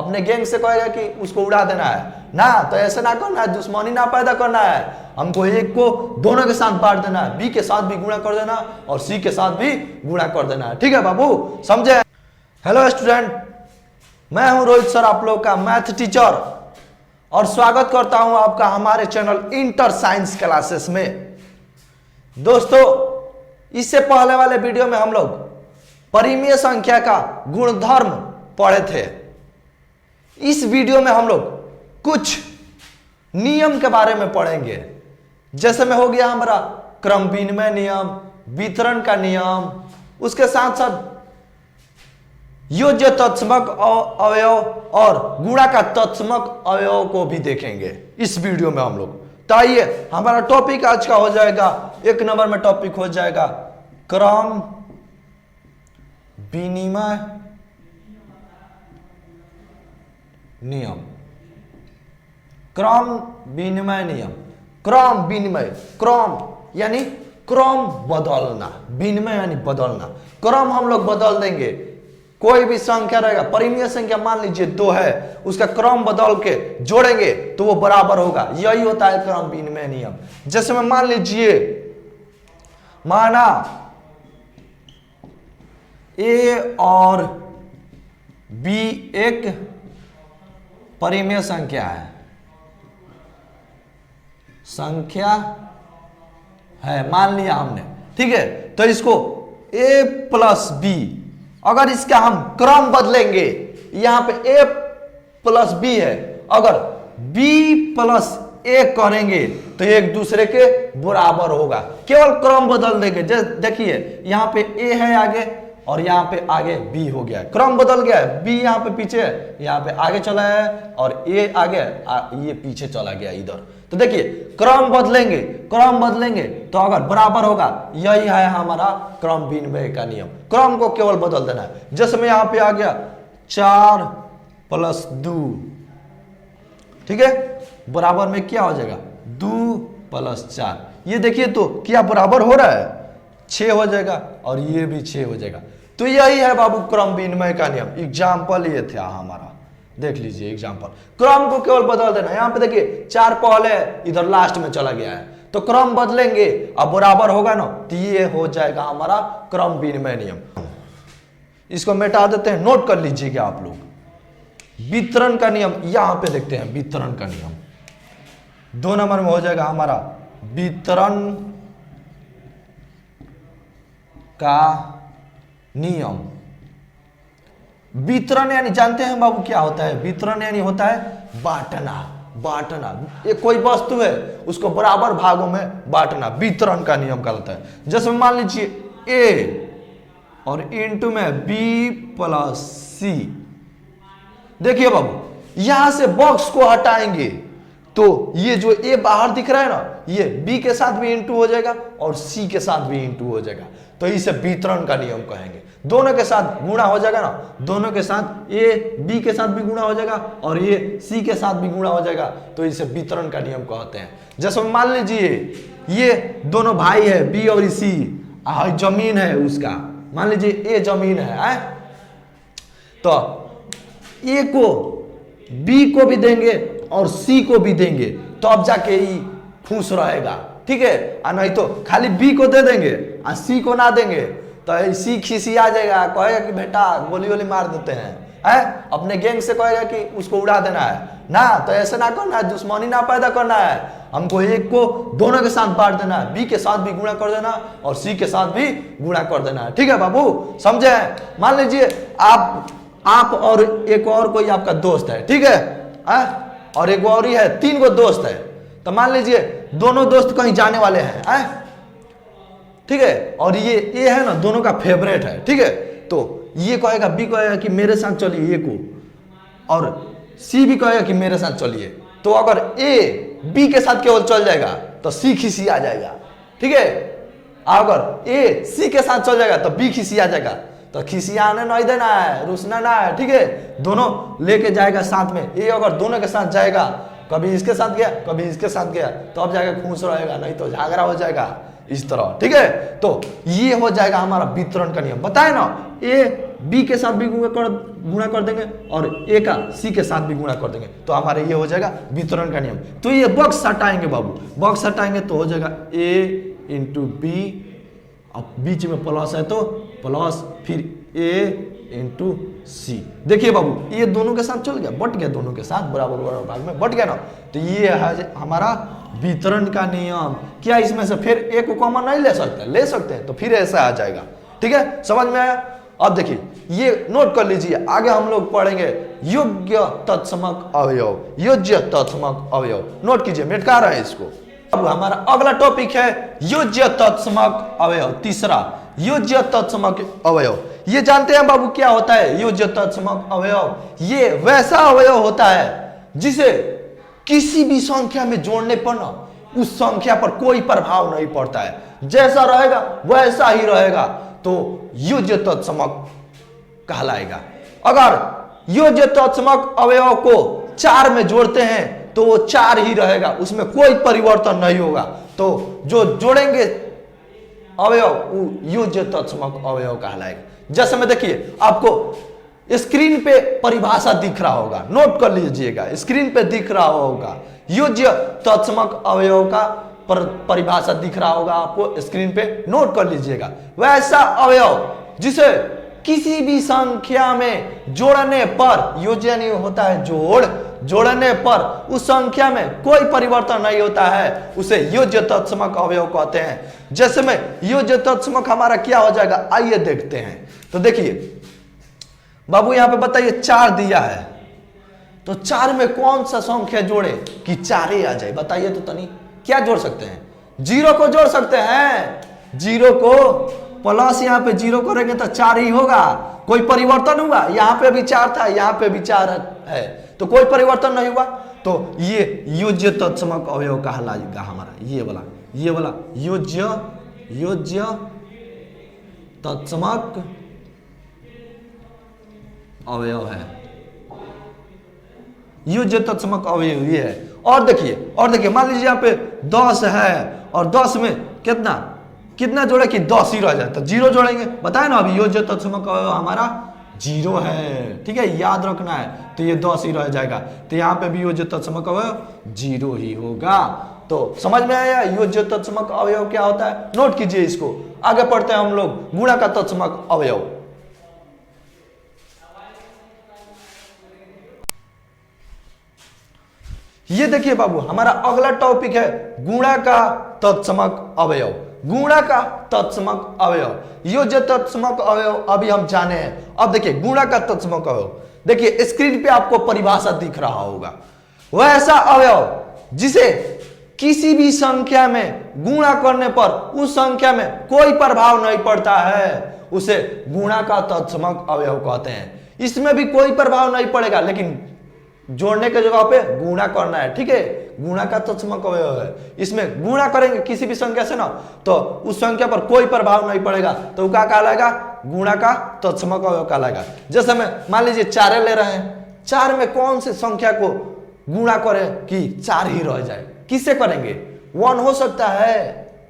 अपने गैंग से कहेगा कि उसको उड़ा देना है ना, तो ऐसे ना करना है, दुश्मनी ना पैदा करना है। हमको एक को दोनों के साथ बांट देना है, बी के साथ भी गुणा कर देना और सी के साथ भी गुणा कर देना है। ठीक है बाबू, समझे? हेलो स्टूडेंट, मैं हूं रोहित सर, आप लोग का मैथ टीचर, और स्वागत करता हूं आपका हमारे चैनल इंटर साइंस क्लासेस में। दोस्तों, इससे पहले वाले वीडियो में हम लोग परिमेय संख्या का गुणधर्म पढ़े थे। इस वीडियो में हम लोग कुछ नियम के बारे में पढ़ेंगे, जैसे में हो गया हमारा क्रम विनिमय नियम, वितरण का नियम, उसके साथ साथ योज्य तत्समक अवयव और गुणा का तत्समक अवयव को भी देखेंगे इस वीडियो में हम लोग। तो आइए, हमारा टॉपिक आज का हो जाएगा, 1 नंबर में टॉपिक हो जाएगा क्रम विनिमय नियम। क्रम विनिमय नियम, क्रम विनिमय, क्रम यानी क्रम बदलना, विनिमय यानी बदलना। क्रम हम लोग बदल देंगे, कोई भी संख्या रहेगा, परिमेय संख्या मान लीजिए 2 है, उसका क्रम बदल के जोड़ेंगे तो वो बराबर होगा। यही होता है क्रम विनिमय नियम। जैसे में मान लीजिए, माना ए और बी एक परिमेय संख्या है, मान लिया हमने, ठीक है। तो इसको a प्लस बी, अगर इसका हम क्रम बदलेंगे, यहां पे a प्लस बी है, अगर b प्लस a करेंगे तो एक दूसरे के बराबर होगा, केवल क्रम बदल देंगे। जैसे देखिए, यहां पे a है आगे और यहाँ पे आगे b हो गया है, क्रम बदल गया है, b यहाँ पे पीछे है, यहाँ पे आगे चला है, और a आगे ये पीछे चला गया इधर। तो देखिए, क्रम बदलेंगे तो अगर बराबर होगा, यही है हमारा क्रम विनिमय का नियम। क्रम को केवल बदल देना है। जैसे में यहाँ पे आ गया 4 + 2, ठीक है, बराबर में क्या हो जाएगा 2 + 4। ये देखिए तो क्या बराबर हो रहा है, 6 हो जाएगा, और ये भी 6 हो जाएगा। तो यही है बाबू क्रम विनिमय का नियम। एग्जाम्पल ये था हमारा, देख लीजिए एग्जाम्पल। क्रम को केवल बदल देना। यहाँ पे देखिए 4 पहले, इधर लास्ट में चला गया है, तो क्रम बदलेंगे, अब बराबर होगा ना, तो ये हो जाएगा हमारा क्रम विनिमय नियम। इसको मिटा देते हैं, नोट कर लीजिएगा आप लोग। वितरण का नियम यहां पे देखते हैं, वितरण का नियम 2 नंबर में हो जाएगा हमारा वितरण का नियम। वितरण यानी जानते हैं बाबू क्या होता है? वितरण यानी होता है बांटना। ये कोई वस्तु है, उसको बराबर भागों में बांटना, वितरण का नियम कहलाता है। जैसे मान लीजिए a और इंटू में b + c। देखिए बाबू, यहां से बॉक्स को हटाएंगे तो ये जो a बाहर दिख रहा है ना, ये b के साथ भी इंटू हो जाएगा और c के साथ भी इंटू हो जाएगा, तो इसे वितरण का नियम कहेंगे। दोनों के साथ गुणा हो जाएगा ना, दोनों के साथ a b के साथ भी गुणा हो जाएगा और ये c के साथ भी गुणा हो जाएगा, तो इसे वितरण का नियम कहते हैं। जैसे मान लीजिए ये दोनों भाई है, b और c, जमीन है उसका, मान लीजिए a जमीन है, तो a को b को भी देंगे और c को भी देंगे, तो अब जाके ही खुश रहेगा, ठीक है। और नहीं तो खाली b को दे देंगे और c को ना देंगे तो c खिसिया जाएगा, कहेगा कि बेटा गोली मार देते हैं, अपने गैंग से कहेगा कि उसको उड़ा देना है ना, तो ऐसे ना करना है, दुश्मनी ना पैदा करना है। हमको एक को दोनों के साथ बांट देना है, b के साथ भी गुणा कर देना और c के साथ भी गुणा कर देना है, ठीक है बाबू, समझे? मान लीजिए आप और एक और कोई आपका दोस्त है, ठीक है, और एक और ही है, 3 गो दोस्त है। तो मान लीजिए दोनों दोस्त कहीं जाने वाले हैं, ठीक है, और ये है ना दोनों का फेवरेट है, ठीक है। तो ये कहेगा, बी कहेगा कि मेरे साथ चलिए ये को, और सी भी कहेगा कि मेरे साथ चलिए। तो अगर ए बी के साथ केवल चल जाएगा तो सी खिसिया जाएगा, ठीक है। अगर ए सी के साथ चल जाएगा तो बी खिसिया जाएगा, तो खिसियाने नहीं देना है, रुसना ना है, ठीक है। दोनों लेके जाएगा साथ में। ए अगर दोनों के साथ जाएगा, कभी इसके साथ गया कभी इसके साथ गया, तो अब जाके खुश रहेगा, नहीं तो झगड़ा हो जाएगा इस तरह, ठीक है। तो ये हो जाएगा हमारा वितरण का नियम। बताए ना, ए बी के साथ भी गुणा कर देंगे और ए का सी के साथ भी गुणा कर देंगे, तो हमारे ये हो जाएगा वितरण का नियम। तो ये बॉक्स हटाएंगे बाबू, बॉक्स हटाएंगे तो हो जाएगा ए इंटू बी, अब बीच में प्लस है तो प्लस, फिर ए इंटू सी। देखिए बाबू ये दोनों के साथ चल गया, बट गया, दोनों के साथ बराबर बराबर भाग में बट गया ना, तो ये है हमारा वितरण का नियम। क्या इसमें से फिर ए को कॉमन नहीं ले सकते? ले सकते हैं, तो फिर ऐसा आ जाएगा। ठीक है, समझ में आया? अब देखिए ये नोट कर लीजिए, आगे हम लोग पढ़ेंगे योग्य तत्समक अवयव, योज्य तत्समक अवयव। नोट कीजिए, मेटका रहा है इसको। अब हमारा अगला टॉपिक है योज्य तत्समक अवयव, तीसरा योज्य तत्समक अवयव। ये जानते हैं बाबू क्या होता है योज्य तत्समक अवयव? ये वैसा अवयव होता है जिसे किसी भी संख्या में जोड़ने पर ना उस संख्या पर कोई प्रभाव नहीं पड़ता है, जैसा रहेगा वैसा ही रहेगा, तो योज्य तत्समक कहलाएगा। अगर योज्य तत्समक अवयव को 4 में जोड़ते हैं तो वो 4 ही रहेगा, उसमें कोई परिवर्तन नहीं होगा। तो जो जोड़ेंगे अवयव वो योज्य तत्समक अवयव कहलाएगा। जैसे में देखिए आपको स्क्रीन पे परिभाषा दिख रहा होगा, नोट कर लीजिएगा, स्क्रीन पे दिख रहा होगा योज्य तत्समक अवयव का परिभाषा दिख रहा होगा आपको स्क्रीन पे, नोट कर लीजिएगा। वैसा अवयव जिसे किसी भी संख्या में जोड़ने पर, योज्य नहीं होता है जोड़ने पर उस संख्या में कोई परिवर्तन नहीं होता है, उसे योज्य तत्समक अवयव कहते हैं। जैसे में योज्य तत्समक हमारा क्या हो जाएगा, आइए देखते हैं। तो देखिए बाबू यहां पे बताइए 4 दिया है, तो 4 में कौन सा संख्या जोड़े कि 4 ही आ जाए? बताइए तो तनी, क्या जोड़ सकते हैं? 0 को जोड़ सकते हैं, 0 को प्लस यहाँ पे 0 करेंगे तो 4 ही होगा, कोई परिवर्तन हुआ? यहाँ पे भी 4 था, यहाँ पे भी 4 है, तो कोई परिवर्तन नहीं हुआ, तो ये योज्य तत्समक अवयव कहलाएगा हमारा। ये वाला योज्य तत्समक अवयव है, योज्य तत्समक अवयव ये है। और देखिए मान लीजिए यहाँ पे 10 है और 10 में कितना जोड़े कि 10 ही रह जाए, तो 0 जोड़ेंगे, बताए ना अभी योज्य तत्समक अवयव हमारा 0 है। ठीक है, याद रखना है, तो ये 10 ही रह जाएगा, तो यहाँ पे भी योज्य तत्समक अवयव 0 ही होगा। तो समझ में आया योज्य तत्समक अवयव क्या होता है? नोट कीजिए इसको। आगे पढ़ते हैं हम लोग गुणा का तत्समक अवयव। ये देखिए बाबू हमारा अगला टॉपिक है गुणा का तत्समक अवयव। गुणा का तत्समक अवयव, योज्य तत्समक अवयव अभी हम जाने हैं। अब देखिए गुणा का तत्समक अवयव, देखिए स्क्रीन पे आपको परिभाषा दिख रहा होगा। वह ऐसा अवयव जिसे किसी भी संख्या में गुणा करने पर उस संख्या में कोई प्रभाव नहीं पड़ता है, उसे गुणा का तत्समक अवयव कहते हैं। इसमें भी कोई प्रभाव नहीं पड़ेगा, लेकिन जोड़ने के जगह पे गुणा करना है। ठीक है, गुणा का तत्समक अवयव है, इसमें गुणा करेंगे किसी भी संख्या से ना, तो उस संख्या पर कोई प्रभाव नहीं पड़ेगा, तो क्या कहलाएगा? गुणा का तत्समक अवयव कहलाएगा। जैसे में मान लीजिए 4 ले रहे हैं, 4 में कौन से संख्या को गुणा करें कि 4 ही रह जाए? किससे करेंगे? 1 हो सकता है,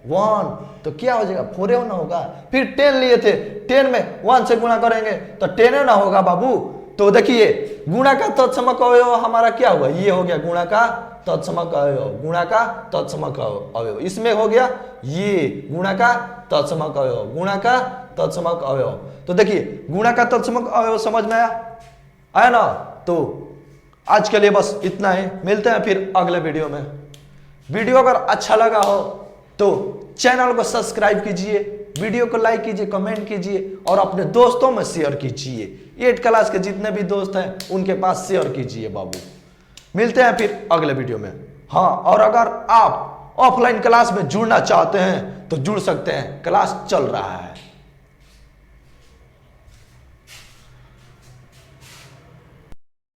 1, तो क्या हो जाएगा? 4 होना होगा। फिर 10 लिए थे, 10 में 1 से गुणा करेंगे तो 10 ना होगा बाबू। तो देखिए गुणा का तत्समक अवयव हमारा क्या हुआ? ये हो गया गुणा का तत्समक अवयव, गुणा का तत्समक अवयव। इसमें हो गया ये गुणा का तत्समक अवयव, गुणा का तत्समक अवयव। तो देखिए गुणा का तत्समक अवयव समझ में आया ना? तो आज के लिए बस इतना ही, मिलते हैं फिर अगले वीडियो में। वीडियो अगर अच्छा लगा हो तो चैनल को सब्सक्राइब कीजिए, वीडियो को लाइक कीजिए, कमेंट कीजिए और अपने दोस्तों में शेयर कीजिए। 8 क्लास के जितने भी दोस्त हैं उनके पास शेयर कीजिए बाबू। मिलते हैं फिर अगले वीडियो में। हाँ, और अगर आप ऑफलाइन क्लास में जुड़ना चाहते हैं तो जुड़ सकते हैं, क्लास चल रहा है।